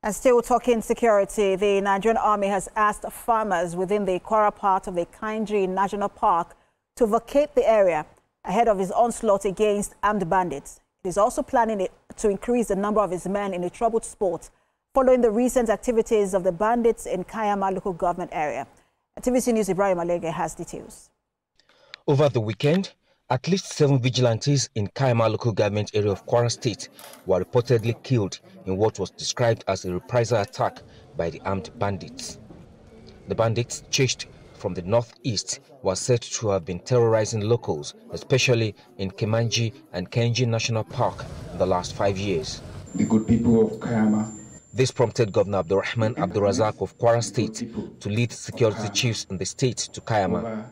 And still talking security, the Nigerian Army has asked farmers within the Kwara part of the Kainji National Park to vacate the area ahead of his onslaught against armed bandits. It is also planning to increase the number of its men in the troubled sport following the recent activities of the bandits in Kayama local government area. TVC News' Ibrahim Alege has details. Over the weekend, at least 7 vigilantes in Kayama local government area of Kwara State were reportedly killed in what was described as a reprisal attack by the armed bandits. The bandits, chased from the northeast, were said to have been terrorizing locals, especially in Kemanji and Kenji National Park in the last 5 years. The good people of Kayama. This prompted Governor Abdurrahman Abdurazak of Kwara State to lead security chiefs in the state to Kayama.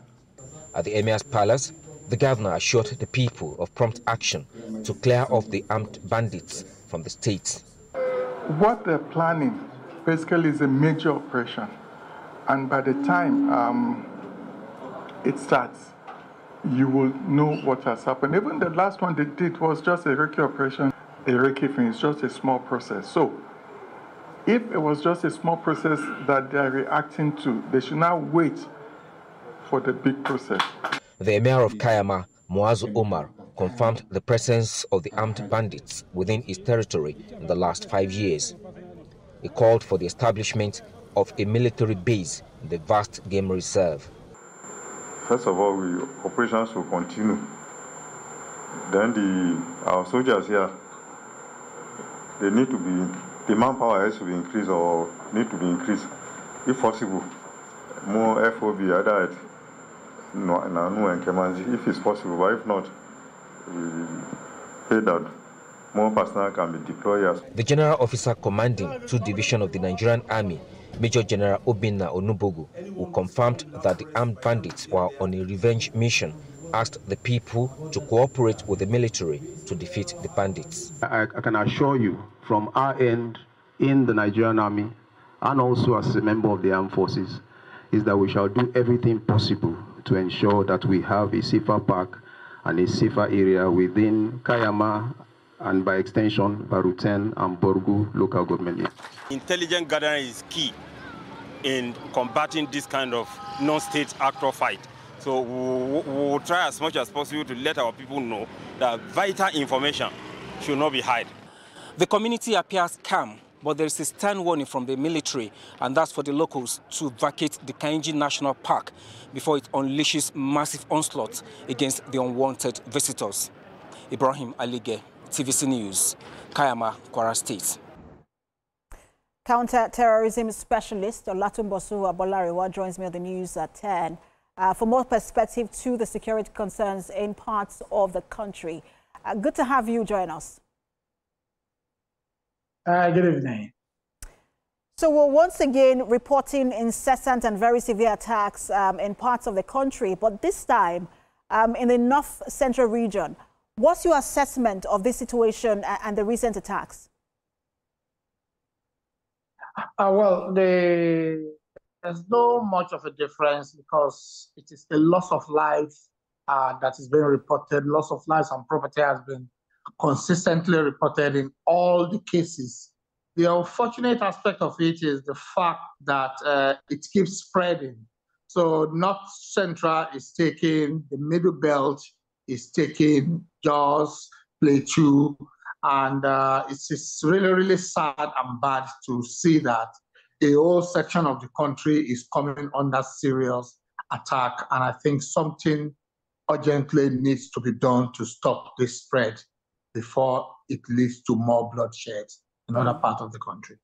At the Emir's palace, the governor assured the people of prompt action to clear off the armed bandits from the state. What they're planning basically is a major operation, and by the time it starts, you will know what has happened. Even the last one they did was just a recce operation, a recce thing. It's just a small process. So if it was just a small process that they're reacting to, they should now wait for the big process. The Emir of Kayama, Muazu Omar, confirmed the presence of the armed bandits within his territory in the last 5 years. He called for the establishment of a military base in the vast game reserve. First of all, operations will continue. Then our soldiers here, they need to be, the manpower has to be increased or need to be increased. If possible, more FOB, either at Nanu and Kemanji, if it's possible, but if not, pay that more personnel can be deployed. The general officer commanding 2 divisions of the Nigerian Army, Major General Obinna Onubogu, who confirmed that the armed bandits were on a revenge mission, asked the people to cooperate with the military to defeat the bandits. I can assure you from our end in the Nigerian Army and also as a member of the armed forces is that we shall do everything possible to ensure that we have a safer park and a safer area within Kayama and by extension Baruten and Borgu local government. Intelligent gathering is key in combating this kind of non-state actor fight. So we will try as much as possible to let our people know that vital information should not be hid. The community appears calm, but there is a stern warning from the military, and that's for the locals to vacate the Kainji National Park before it unleashes massive onslaught against the unwanted visitors. Ibrahim Alige, TVC News, Kayama, Kwara State. Counter-terrorism specialist Olatunbosun Abolarinwa joins me on the news at 10 for more perspective to the security concerns in parts of the country. Good to have you join us. Good evening. So we're once again reporting incessant and very severe attacks in parts of the country, but this time in the north central region. What's your assessment of this situation and the recent attacks? Well, there's no much of a difference because it is a loss of life that is being reported. Loss of lives and property has been consistently reported in all the cases. The unfortunate aspect of it is the fact that it keeps spreading. So North Central is taking, the Middle Belt is taking, Jos, Plateau, and it's really, really sad and bad to see that a whole section of the country is coming under serious attack. And I think something urgently needs to be done to stop this spread before it leads to more bloodshed in other parts of the country.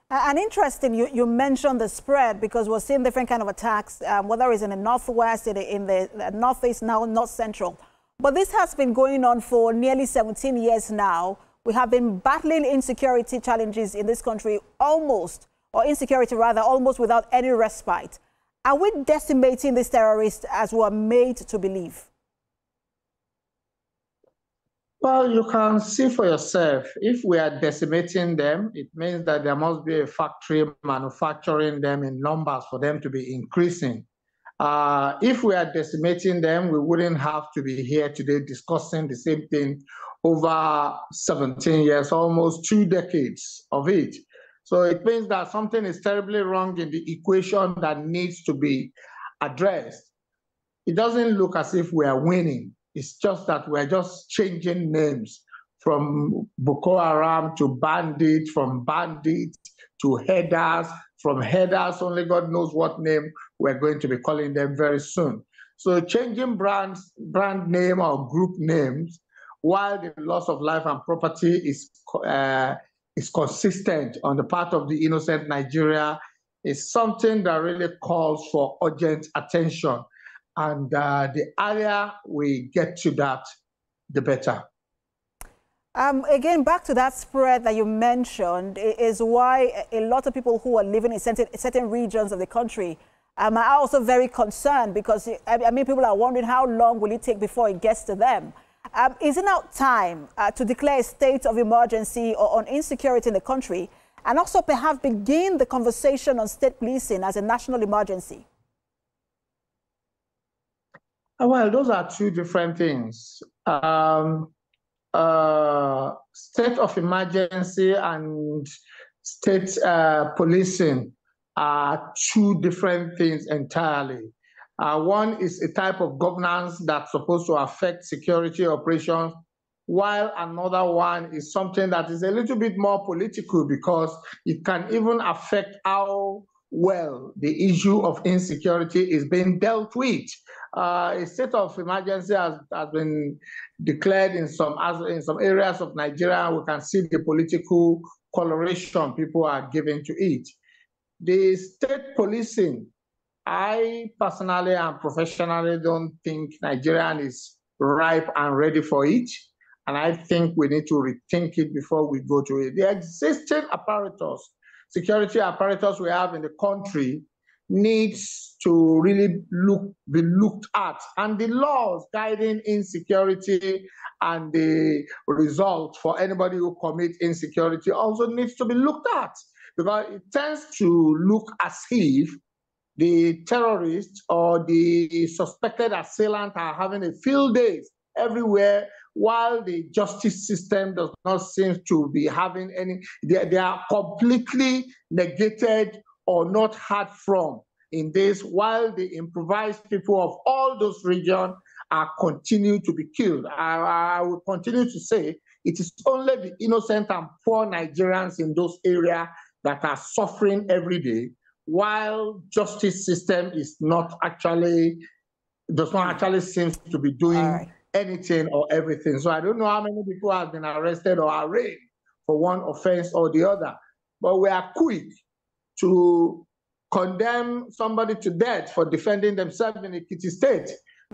And interesting, you mentioned the spread because we're seeing different kind of attacks, whether it's in the northwest, in the northeast, now north central. But this has been going on for nearly 17 years now. We have been battling insecurity challenges in this country almost without any respite. Are we decimating these terrorists as we are made to believe? Well, you can see for yourself. If we are decimating them, it means that there must be a factory manufacturing them in numbers for them to be increasing. If we are decimating them, we wouldn't have to be here today discussing the same thing over 17 years, almost 2 decades of it. So it means that something is terribly wrong in the equation that needs to be addressed. It doesn't look as if we are winning. It's just that we're just changing names from Boko Haram to bandit, from bandit to headers, from headers, only God knows what name we're going to be calling them very soon. So changing brand name or group names while the loss of life and property is consistent on the part of the innocent Nigeria is something that really calls for urgent attention. And the earlier we get to that, the better. Again, back to that spread that you mentioned is why a lot of people who are living in certain regions of the country are also very concerned, because I mean, people are wondering how long will it take before it gets to them. Is it now time to declare a state of emergency on insecurity in the country, and also perhaps begin the conversation on state policing as a national emergency? Well, those are two different things. State of emergency and state policing are two different things entirely. One is a type of governance that's supposed to affect security operations, while another one is something that is a little bit more political, because it can even affect how well the issue of insecurity is being dealt with. A state of emergency has been declared in some areas of Nigeria. We can see the political coloration people are giving to it. The state policing, I personally and professionally don't think Nigeria is ripe and ready for it. And I think we need to rethink it before we go to it. The existing apparatus, security apparatus we have in the country, needs to really be looked at. And the laws guiding insecurity and the result for anybody who commits insecurity also needs to be looked at, because it tends to look as if the terrorists or the suspected assailant are having a field days everywhere, while the justice system does not seem to be having any, they are completely negated or not heard from in this, while the improvised people of all those regions are continue to be killed. I will continue to say it is only the innocent and poor Nigerians in those areas that are suffering every day, while justice system is not actually, does not actually seem to be doing anything or everything. So I don't know how many people have been arrested or arraigned for one offense or the other, but we are quick to condemn somebody to death for defending themselves in Ekiti State,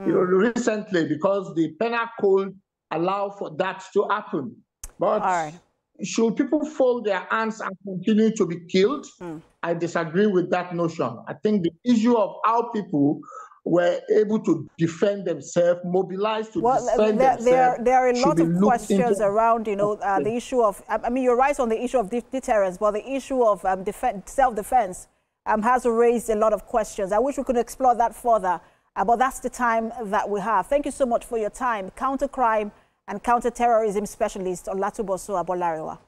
you know, recently, because the penal code allow for that to happen. But should people fold their hands and continue to be killed? I disagree with that notion. I think the issue of how people were able to defend themselves, mobilized to defend themselves. There are a lot of questions around, you know, the issue of, I mean, you're right on the issue of deterrence, but the issue of self-defense has raised a lot of questions. I wish we could explore that further, but that's the time that we have. Thank you so much for your time. Counter-crime and counter-terrorism specialist Olatunbosun Abolarinwa.